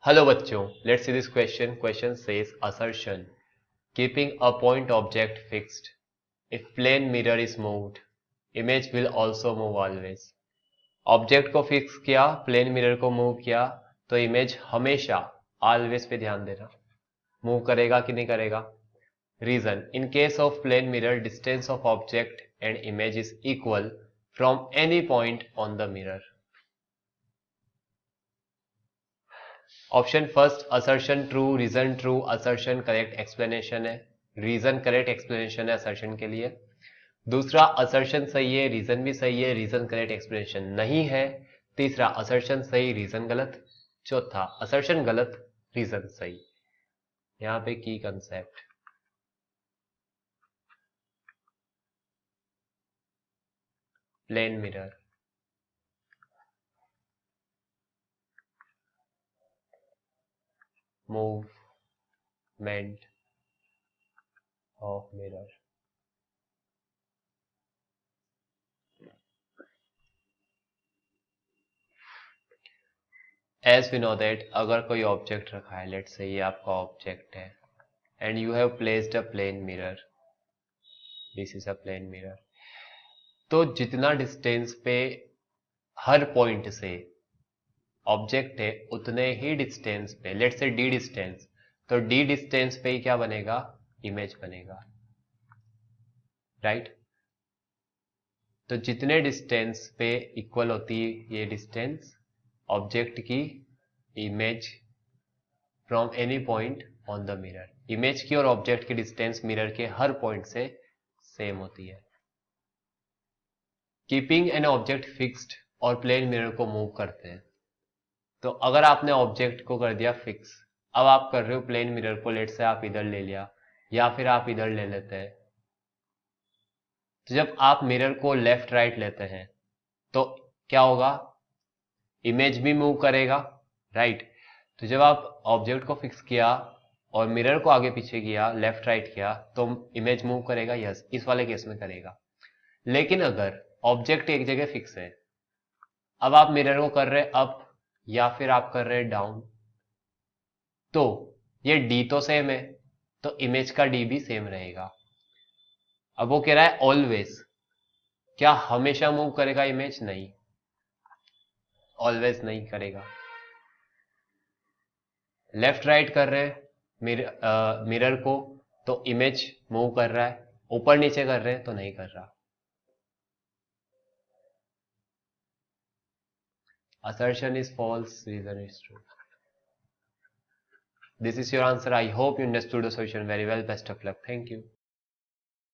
Hello बच्चों, let's see this question. Question says assertion. Keeping a point object fixed. If plane mirror is moved, image will also move always. Object को fix किया, plane mirror को move किया, तो image हमेशा always पे ध्यान देना, मूव करेगा कि नहीं करेगा. Reason, in case of plane mirror distance of object and image is equal from any point on the mirror. Option first assertion true, reason true, assertion correct explanation है. Reason correct explanation है assertion के लिए. दूसरा assertion सही है, reason भी सही है, रीजन करेक्ट एक्सप्लेनेशन नहीं है. तीसरा असर्शन सही, रीजन गलत. चौथा असर्शन गलत, रीजन सही. यहां पे की concept plane mirror, movement of mirror. As we know that अगर कोई ऑब्जेक्ट रखा है, लेट्स से ये आपका ऑब्जेक्ट है and you have placed a plane mirror, this is a plane mirror. तो जितना डिस्टेंस पे हर पॉइंट से ऑब्जेक्ट है उतने ही डिस्टेंस पे, लेट्स से डी डिस्टेंस, तो डी डिस्टेंस पे ही क्या बनेगा, इमेज बनेगा. राइट. तो जितने डिस्टेंस पे इक्वल होती है ये डिस्टेंस ऑब्जेक्ट की, image from any point on the mirror, image की और ऑब्जेक्ट की डिस्टेंस मिरर के हर पॉइंट से सेम होती है. कीपिंग एन ऑब्जेक्ट फिक्स्ड और प्लेन मिरर को मूव करते हैं. तो अगर आपने ऑब्जेक्ट को कर दिया फिक्स, अब आप कर रहे हो प्लेन मिरर को, लेट से आप इधर ले लिया या फिर आप इधर ले लेते हैं. तो जब आप मिरर को लेफ्ट राइट लेते हैं तो क्या होगा, इमेज भी मूव करेगा. राइट. तो जब आप ऑब्जेक्ट को फिक्स किया और मिरर को आगे पीछे किया, लेफ्ट राइट किया, तो इमेज मूव करेगा. यस, इस वाले केस में करेगा. लेकिन अगर ऑब्जेक्ट एक जगह फिक्स है, अब आप मिरर को कर रहे अप या फिर आप कर रहे डाउन, तो ये डी तो सेम है, तो इमेज का डी भी सेम रहेगा. अब वो कह रहा है ऑलवेज, क्या हमेशा मूव करेगा इमेज? नहीं, ऑलवेज नहीं करेगा. लेफ्ट राइट कर रहे हैं मिरर को, तो इमेज मूव कर रहा है. ऊपर नीचे कर रहे हैं तो नहीं कर रहा. assertion is false, reason is true. This is your answer. I hope you understood the solution very well. Best of luck. Thank you.